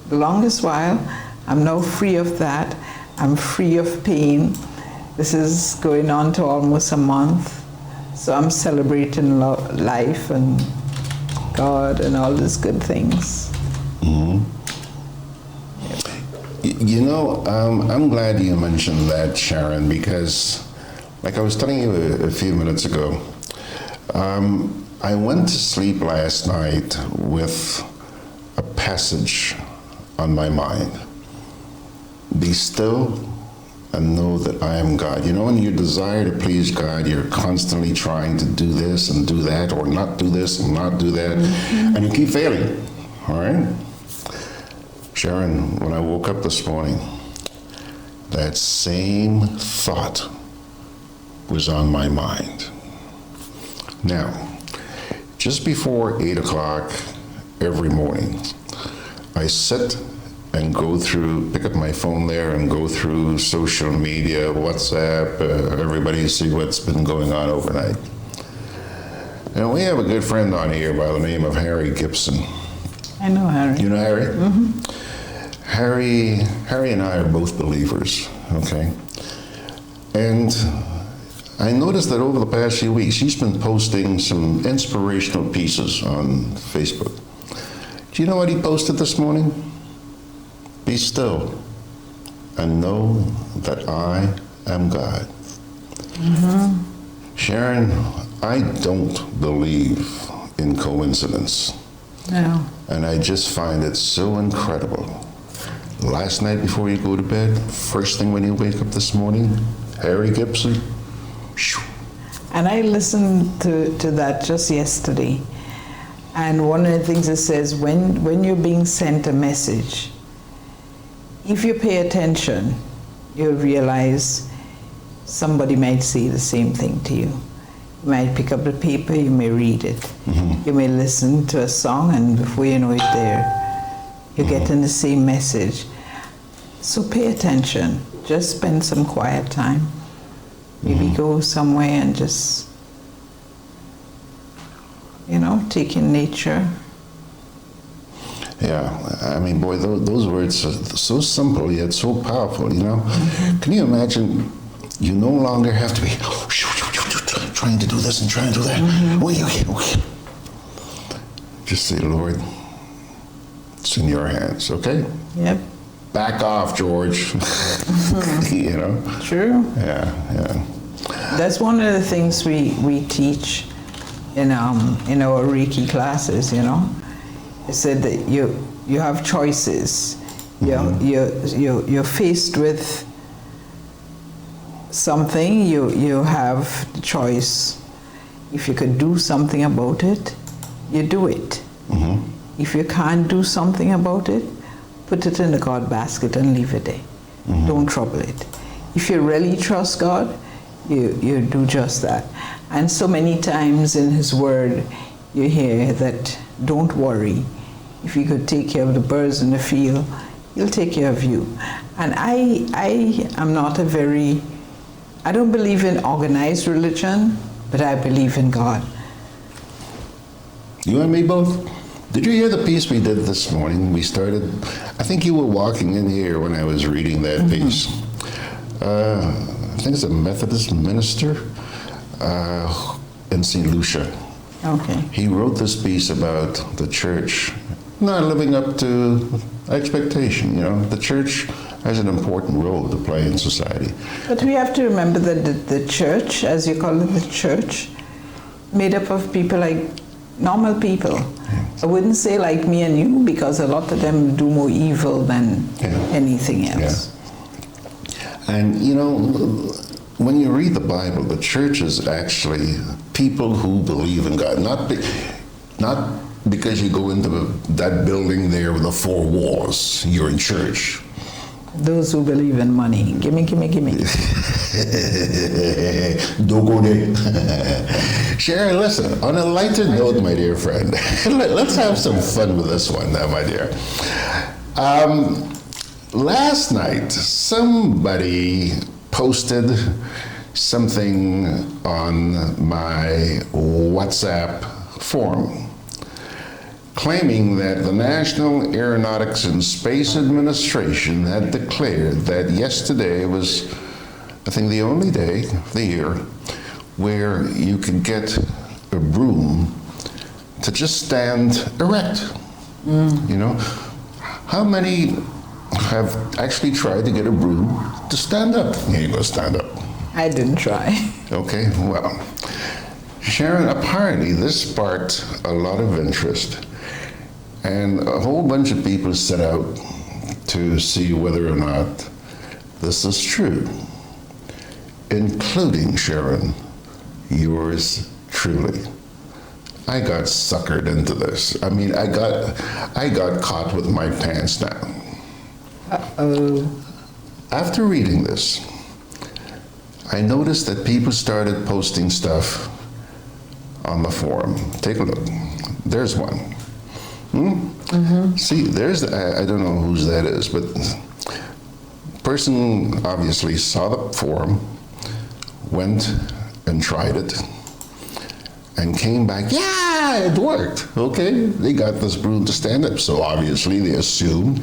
the longest while. I'm now free of that. I'm free of pain. This is going on to almost a month. So I'm celebrating life and God and all these good things. You know, I'm glad you mentioned that, Sherron, because like I was telling you a few minutes ago, I went to sleep last night with a passage on my mind. Be still and know that I am God. You know, when you desire to please God, you're constantly trying to do this and do that, or not do this and not do that, and you keep failing, all right? Sherron, when I woke up this morning, that same thought was on my mind. Now, just before 8 o'clock every morning, I sit and go through, pick up my phone there and go through social media, WhatsApp, everybody see what's been going on overnight. And we have a good friend on here by the name of Harry Gibson. I know Harry. You know Harry? Harry and I are both believers, okay? And I noticed that over the past few weeks, he's been posting some inspirational pieces on Facebook. Do you know what he posted this morning? Be still and know that I am God. Sherron, I don't believe in coincidence. No. And I just find it so incredible. Last night before you go to bed, first thing when you wake up this morning, Harry Gibson. And I listened to that just yesterday. And one of the things it says, when you're being sent a message, if you pay attention, you'll realize somebody might say the same thing to you. You might pick up the paper, you may read it. You may listen to a song, and before you know it you're getting the same message. So pay attention. Just spend some quiet time. Maybe go somewhere and just, take in nature. Yeah, I mean, boy, those words are so simple yet so powerful, you know? Can you imagine you no longer have to be trying to do this and trying to do that? Okay. Just say, Lord, it's in your hands, okay? Yep. Back off, George. You know? True. Yeah. That's one of the things we teach in our Reiki classes, It said that you have choices. You're faced with something, you have the choice. If you could do something about it, you do it. If you can't do something about it, put it in the God basket and leave it there. Don't trouble it. If you really trust God, you do just that. And so many times in His Word, you hear that, don't worry. If you could take care of the birds in the field, He'll take care of you. And I am not a very I don't believe in organized religion, but I believe in God. You and me both. Did you hear the piece we did this morning? We started, I think you were walking in here when I was reading that piece. I think it's a Methodist minister in St. Lucia. Okay. He wrote this piece about the church not living up to expectation. You know, the church has an important role to play in society. But we have to remember that the church, as you call it, the church, made up of people like normal people. I wouldn't say like me and you, because a lot of them do more evil than anything else. Yeah. And you know, when you read the Bible, the church is actually people who believe in God, not because you go into that building there with the four walls, you're in church. Those who believe in money. Gimme, gimme, gimme. Don't go there. Sherron, listen, on a lighter note, my dear friend, let's have some fun with this one now, my dear. Last night, somebody posted something on my WhatsApp forum, claiming that the National Aeronautics and Space Administration had declared that yesterday was, I think, the only day of the year where you could get a broom to just stand erect. You know, how many have actually tried to get a broom to stand up? Here you go, stand up. I didn't try. Okay, well, Sherron, apparently this sparked a lot of interest. And a whole bunch of people set out to see whether or not this is true, including, Sherron, yours truly. I got suckered into this. I mean, I got caught with my pants down. Uh-oh. After reading this, I noticed that people started posting stuff on the forum. Take a look. There's one. See, there's I don't know whose that is, but person obviously saw the forum, went and tried it, and came back, yeah, it worked. Okay, they got this broom to stand up. So obviously they assumed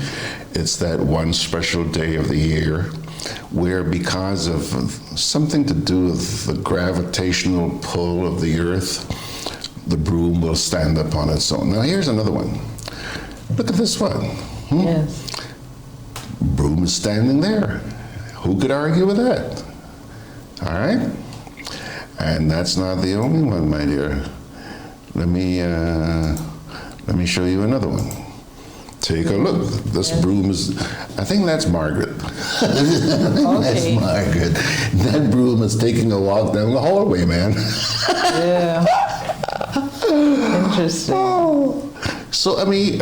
it's that one special day of the year where, because of something to do with the gravitational pull of the earth, the broom will stand up on its own. Now here's another one. Look at this one. Yes. Broom is standing there. Who could argue with that? All right? And that's not the only one, my dear. Let me show you another one. Take a look. This broom is, I think that's Margaret. That's Margaret. That broom is taking a walk down the hallway, man. Yeah. Interesting. So, I mean,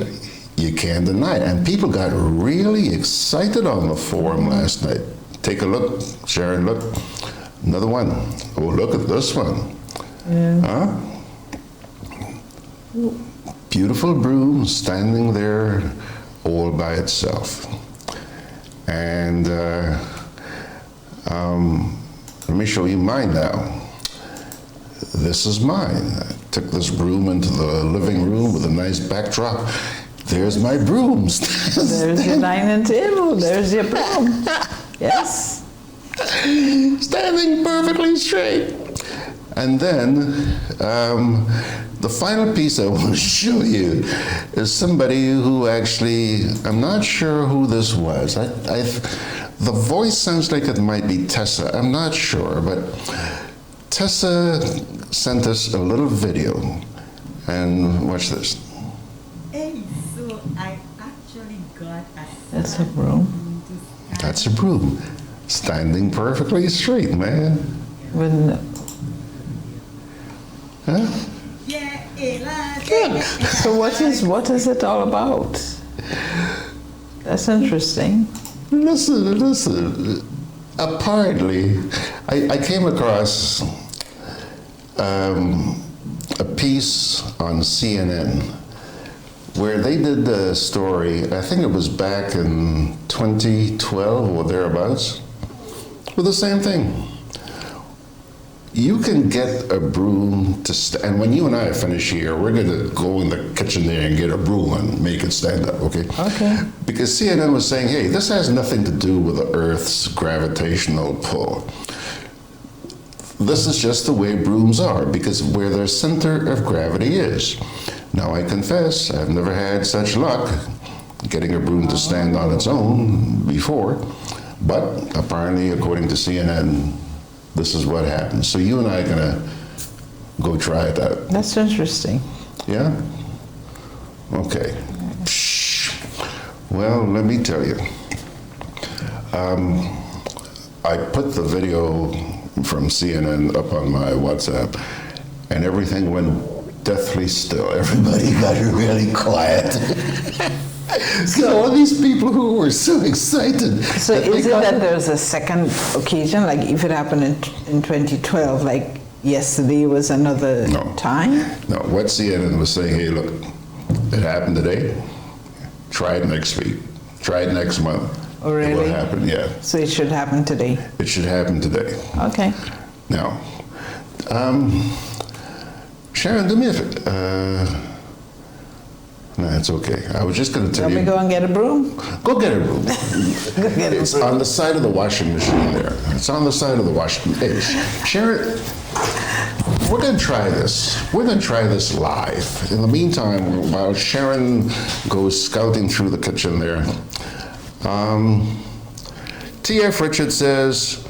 you can't deny it. And people got really excited on the forum last night. Take a look, Sherron, look. Another one. Oh, look at this one. Yeah. Huh? Beautiful broom standing there all by itself. And let me show you mine now. This is mine. I took this broom into the living room with a nice backdrop. There's my brooms. There's your dining table. There's your broom. Yes. Standing perfectly straight. And then the final piece I want to show you is somebody who actually, I'm not sure who this was. The voice sounds like it might be Tessa. I'm not sure, but Tessa sent us a little video. And watch this. Hey, so I actually got a... That's a broom. That's a broom. Standing perfectly straight, man. Huh? Yeah, Good. So what is it all about? That's interesting. Listen. Apparently, I came across a piece on CNN where they did the story, I think it was back in 2012 or thereabouts, with the same thing. You can get a broom and when you and I finish here, we're going to go in the kitchen there and get a broom and make it stand up, okay? Okay. Because CNN was saying, hey, this has nothing to do with the Earth's gravitational pull. This is just the way brooms are, because where their center of gravity is. Now, I confess, I've never had such luck getting a broom to stand on its own before, but apparently, according to CNN, this is what happens. So you and I are gonna go try it out. That's interesting. Yeah? Okay. Well, let me tell you. I put the video from CNN up on my WhatsApp, and everything went deathly still. Everybody got really quiet. So all these people who were so excited. So is it that there's a second occasion, like if it happened in 2012, like yesterday was another time? No, what CNN was saying, hey, look, it happened today, try it next week, try it next month. Oh, really? It will happen, yeah. So it should happen today? It should happen today. Okay. Now, Sherron, do me a favor. No, it's okay. I was just going to tell you. Let me go and get a broom? Go get a broom. It's on the side of the washing machine there. It's on the side of the washing machine. Hey, Sherron, we're going to try this. We're going to try this live. In the meantime, while Sherron goes scouting through the kitchen there, T.F. Richard says,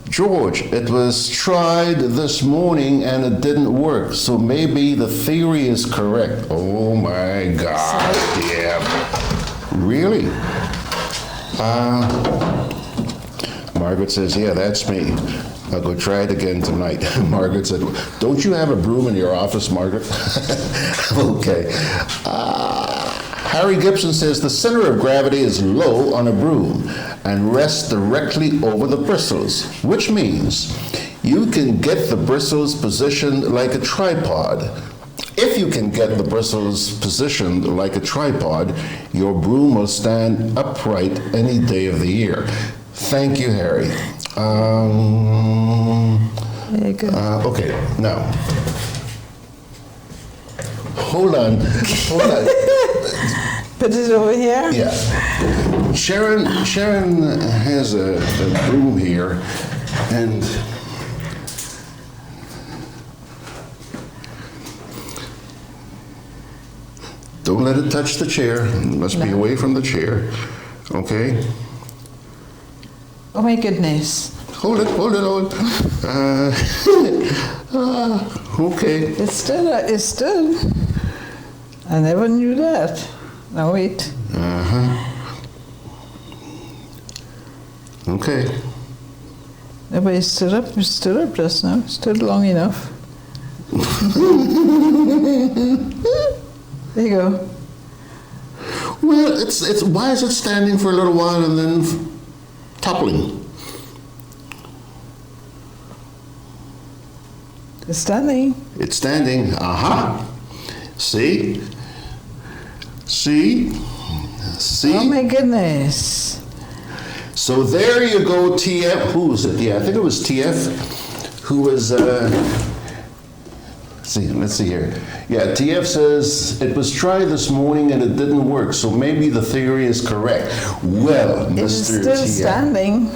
George, it was tried this morning and it didn't work, so maybe the theory is correct. Oh my God, yeah. Really? Margaret says, yeah, that's me. I'll go try it again tonight. Margaret said, don't you have a broom in your office, Margaret? Okay. Harry Gibson says, the center of gravity is low on a broom and rests directly over the bristles, which means you can get the bristles positioned like a tripod. If you can get the bristles positioned like a tripod, your broom will stand upright any day of the year. Thank you, Harry. Very good. Okay, now, hold on. Put it over here? Yeah. Sherron has a broom here, and don't let it touch the chair. It must be away from the chair. Okay? Oh my goodness. Hold it. Okay. It's still. I never knew that. Now wait. Okay. Nobody stood up just now. Stood long enough. There you go. Well, it's why is it standing for a little while and then toppling? It's standing. It's standing. Aha. See? Oh my goodness. So there you go, TF. Who was it? Yeah, I think it was TF who was, let's see here. Yeah, TF says, it was tried this morning and it didn't work, so maybe the theory is correct. Well, Mr. It's still TF. standing.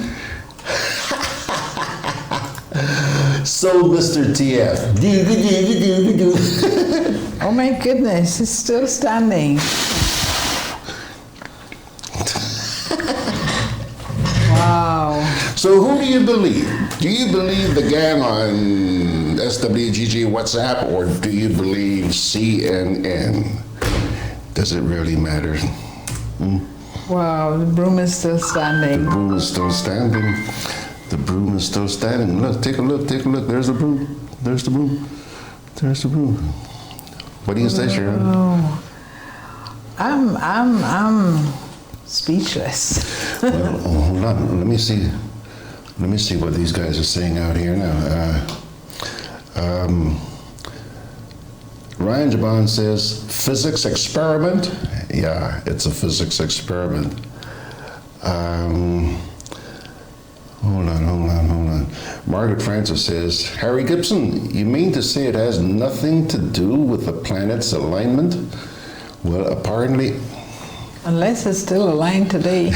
So, Mr. TF. Oh my goodness, it's still standing. Wow. So who do you believe? Do you believe the gang on SWGG WhatsApp, or do you believe CNN? Does it really matter? Wow, the broom is still standing. The broom is still standing. The broom is still standing. Look, take a look. There's the broom. There's the broom. What do you say, Sherron? Oh. I'm speechless. Well, hold on. Let me see what these guys are saying out here now. Ryan Jabon says, physics experiment? Yeah, it's a physics experiment. Hold on. Margaret Francis says, Harry Gibson, you mean to say it has nothing to do with the planet's alignment? Well, apparently... Unless it's still aligned today.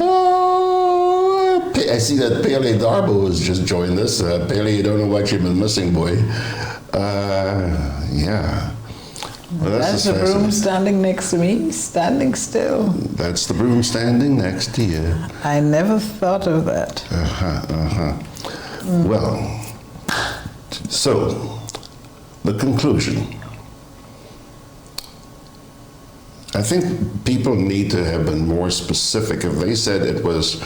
Oh, I see that Paley Darbo has just joined us. Paley, you don't know what you've been missing, boy. Yeah. Well, that's the broom standing next to me, standing still. That's the broom standing next to you. I never thought of that. Well, so, the conclusion. I think people need to have been more specific. If they said it was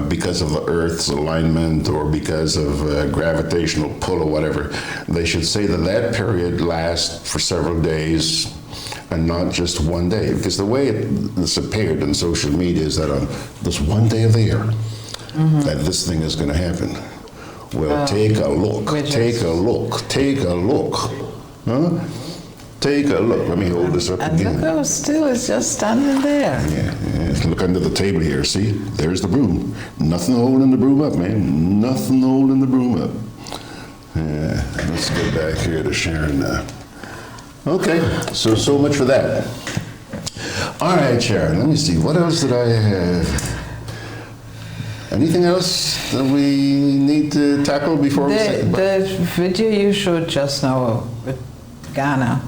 because of the Earth's alignment or because of gravitational pull or whatever, they should say that that period lasts for several days and not just one day. Because the way it's appeared in social media is that on this one day of the year, that this thing is going to happen. Well, take a look, take a look, take a look. Huh? Take a look. Let me hold this up again. And look how still it's just standing there. Yeah. Look under the table here. See? There's the broom. Nothing holding the broom up, man. Nothing holding the broom up. Yeah. Let's get back here to Sherron now. Okay. So much for that. All right, Sherron. Let me see. What else did I have? Anything else that we need to tackle before we say goodbye? The video you showed just now with Ghana.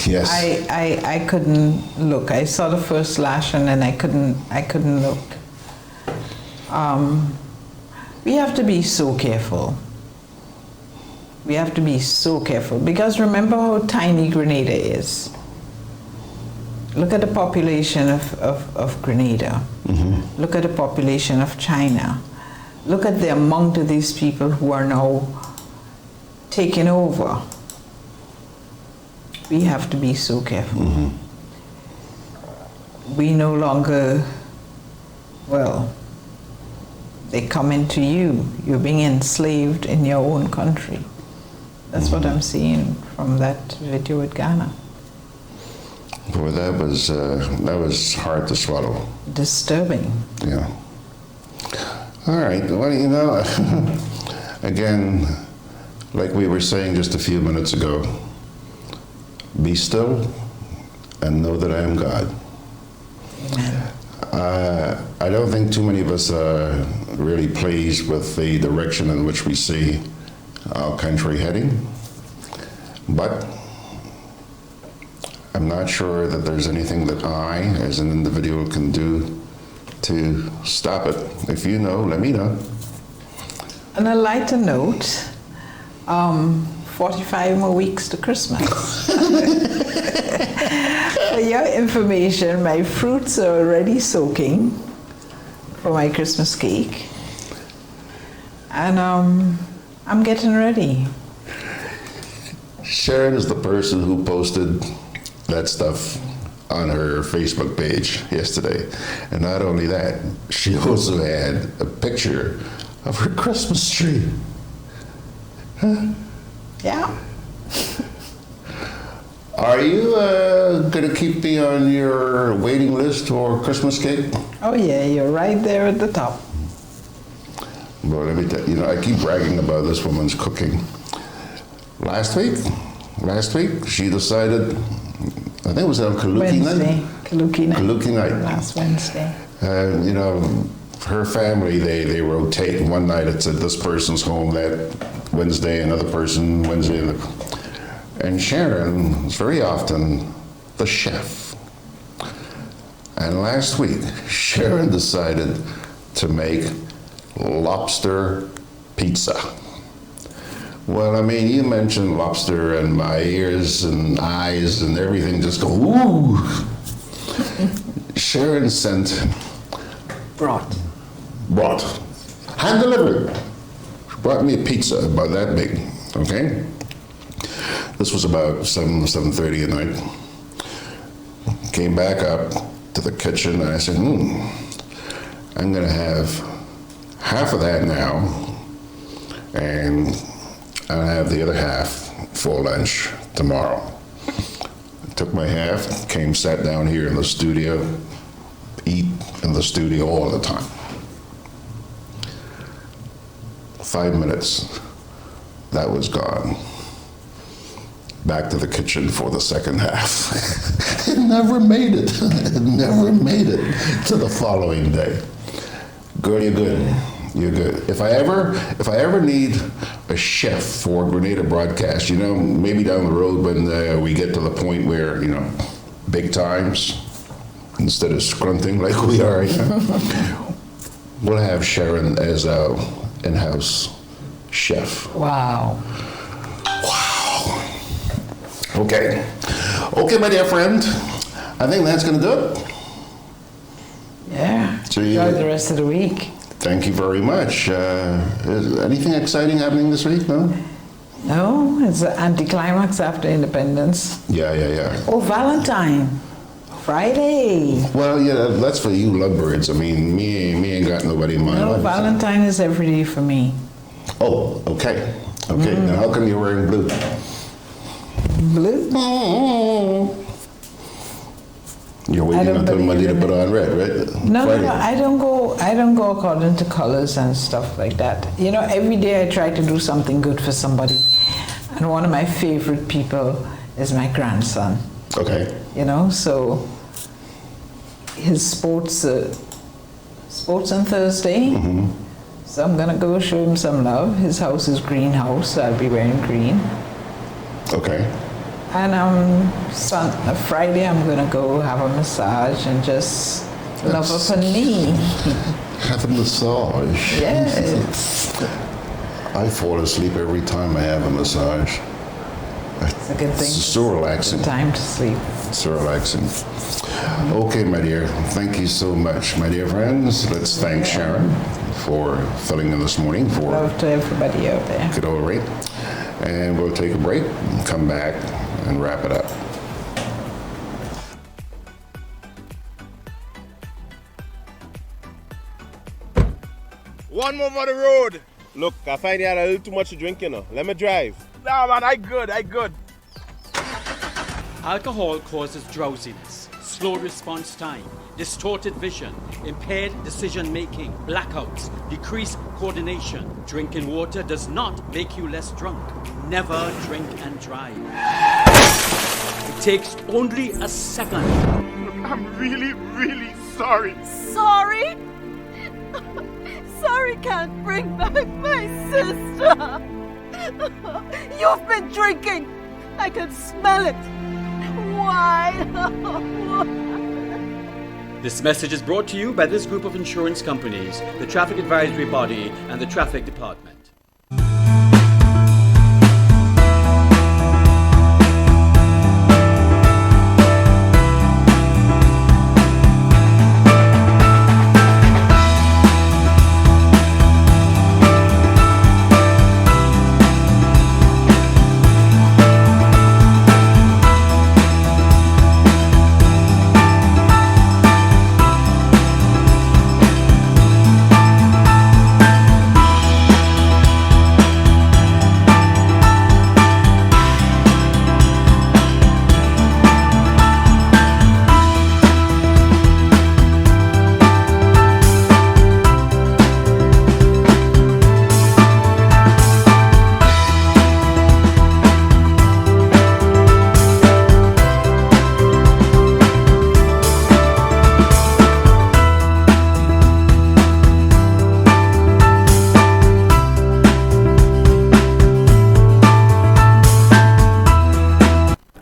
Yes. I couldn't look. I saw the first lash and then I couldn't look. We have to be so careful. We have to be so careful because remember how tiny Grenada is. Look at the population of Grenada. Look at the population of China. Look at the amount of these people who are now taking over. We have to be so careful. We no longer, well, they come into you. You're being enslaved in your own country. That's what I'm seeing from that video with Ghana. Boy, that was hard to swallow. Disturbing. Yeah. All right. Well, you know, again, like we were saying just a few minutes ago, be still and know that I am God. Amen. I don't think too many of us are really pleased with the direction in which we see our country heading, but I'm not sure that there's anything that I, as an individual, can do to stop it. If you know, let me know. On a lighter note, 45 more weeks to Christmas. For your information, my fruits are already soaking for my Christmas cake. And I'm getting ready. Sherron is the person who posted that stuff on her Facebook page yesterday. And not only that, she also had a picture of her Christmas tree. Huh? Yeah. Are you going to keep me on your waiting list for Christmas cake? Oh yeah, you're right there at the top. Well, let me tell you, I keep bragging about this woman's cooking. Last week, she decided, I think it was on Kaluki night. Kaluki night. Last Wednesday. Her family, they rotate. One night it's at this person's home, that Wednesday, another person Wednesday. And Sherron is very often the chef. And last week, Sherron decided to make lobster pizza. Well, I mean, you mentioned lobster and my ears and eyes and everything just go, ooh. Sherron sent brought. Hand delivered. She brought me a pizza about that big, okay? This was about 7:30 at night. Came back up to the kitchen and I said, I'm gonna have half of that now and I'll have the other half for lunch tomorrow. I took my half, sat down here in the studio, eat in the studio all the time. 5 minutes, that was gone. Back to the kitchen for the second half. It never made it. It never made it to the following day. Girl, you're good. You're good. If I ever need a chef for Grenada Broadcast, you know, maybe down the road when we get to the point where, you know, big times, instead of scrunting like we are right now, we'll have Sherron as our in-house chef. Wow. Wow. Okay. Okay, my dear friend. I think that's going to do it. Yeah. So you, enjoy the rest of the week. Thank you very much. Is anything exciting happening this week? No? No, it's an anticlimax after Independence. Yeah. Oh, Valentine. Friday. Well, yeah, that's for you lovebirds. I mean, me ain't got nobody in mind. No, Valentine is every day for me. Oh, okay. Okay, now how come you're wearing blue? Blue? You're waiting until Monday to put on red, right? No, I don't go according to colors and stuff like that. You know, every day I try to do something good for somebody. And one of my favorite people is my grandson. Okay. You know, so his sports on Thursday. So I'm gonna go show him some love. His house is greenhouse, so I'll be wearing green. Okay. And Friday I'm gonna go have a massage and just love up on me. Have a massage? Yes. I fall asleep every time I have a massage. It's a good thing. It's so relaxing. Good time to sleep. So relaxing. Okay, my dear. Thank you so much, my dear friends. Let's thank Sherron for filling in this morning. For love to everybody out there. Good old rate. And we'll take a break and come back and wrap it up. One more on the road. Look, I find you had a little too much to drink, you know. Let me drive. Nah, man, I good. Alcohol causes drowsiness, slow response time, distorted vision, impaired decision-making, blackouts, decreased coordination. Drinking water does not make you less drunk. Never drink and drive. It takes only a second. Look, I'm really sorry. Sorry? Sorry can't bring back my sister. You've been drinking. I can smell it. Why? This message is brought to you by this group of insurance companies, the Traffic Advisory Body, and the Traffic Department.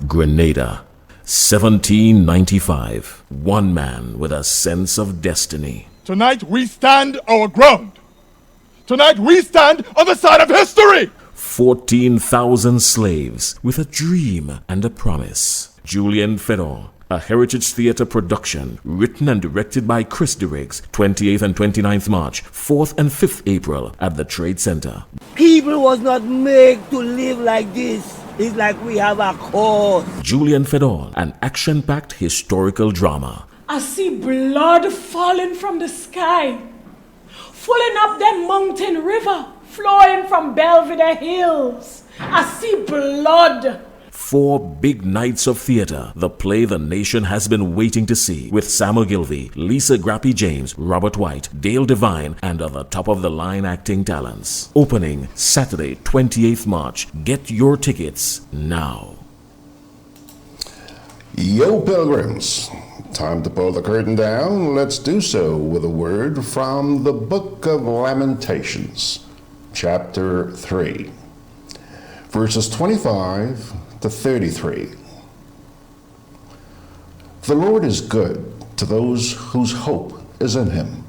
Grenada, 1795. One man with a sense of destiny. Tonight we stand our ground. Tonight we stand on the side of history. 14,000 slaves with a dream and a promise. Julian Fedor, a Heritage Theatre production, written and directed by Chris DeRiggs, 28th and 29th March, 4th and 5th April at the Trade Center. People was not made to live like this. It's like we have a cause. Julian Fedor, an action-packed historical drama. I see blood falling from the sky, filling up that mountain river, flowing from Belvedere Hills. I see blood. 4 big nights of theater, the play the nation has been waiting to see, with Sam Ogilvy, Lisa Grappy James, Robert White, Dale Devine, and other top-of-the-line acting talents. Opening Saturday, 28th March. Get your tickets now. Yo, pilgrims, time to pull the curtain down. Let's do so with a word from the Book of Lamentations, chapter 3, verses 25 to 33. The Lord is good to those whose hope is in him,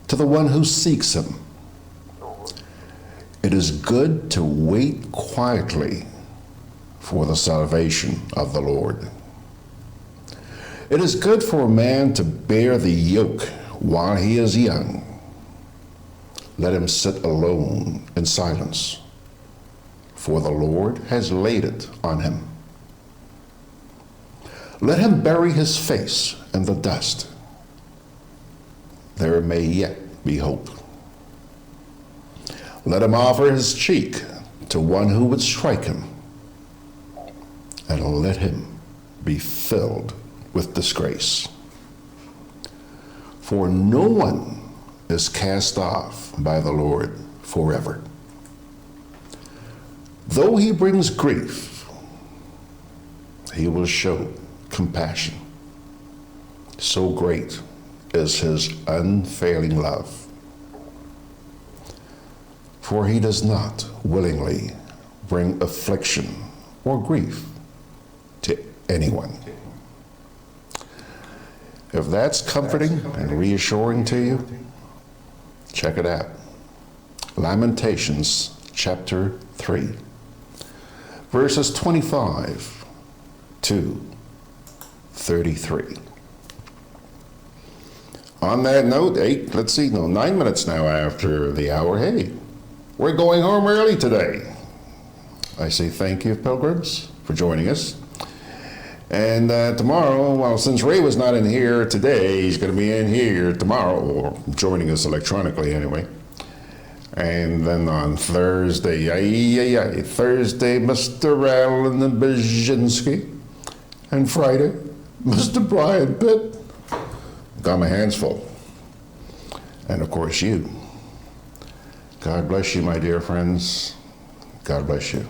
to the one who seeks him. It is good to wait quietly for the salvation of the Lord. It is good for a man to bear the yoke while he is young. Let him sit alone in silence, for the Lord has laid it on him. Let him bury his face in the dust. There may yet be hope. Let him offer his cheek to one who would strike him, and let him be filled with disgrace. For no one is cast off by the Lord forever. Though he brings grief, he will show compassion. So great is his unfailing love. For he does not willingly bring affliction or grief to anyone. If that's comforting and reassuring to you, check it out. Lamentations chapter 3, verses 25 to 33. On that note, 9 minutes now after the hour. Hey, we're going home early today. I say thank you, pilgrims, for joining us. And tomorrow, well, since Ray was not in here today, he's going to be in here tomorrow, or joining us electronically anyway. And then on Thursday, Thursday, Mr. Alan Baczynski. And Friday, Mr. Brian Pitt. Got my hands full. And of course you. God bless you, my dear friends. God bless you.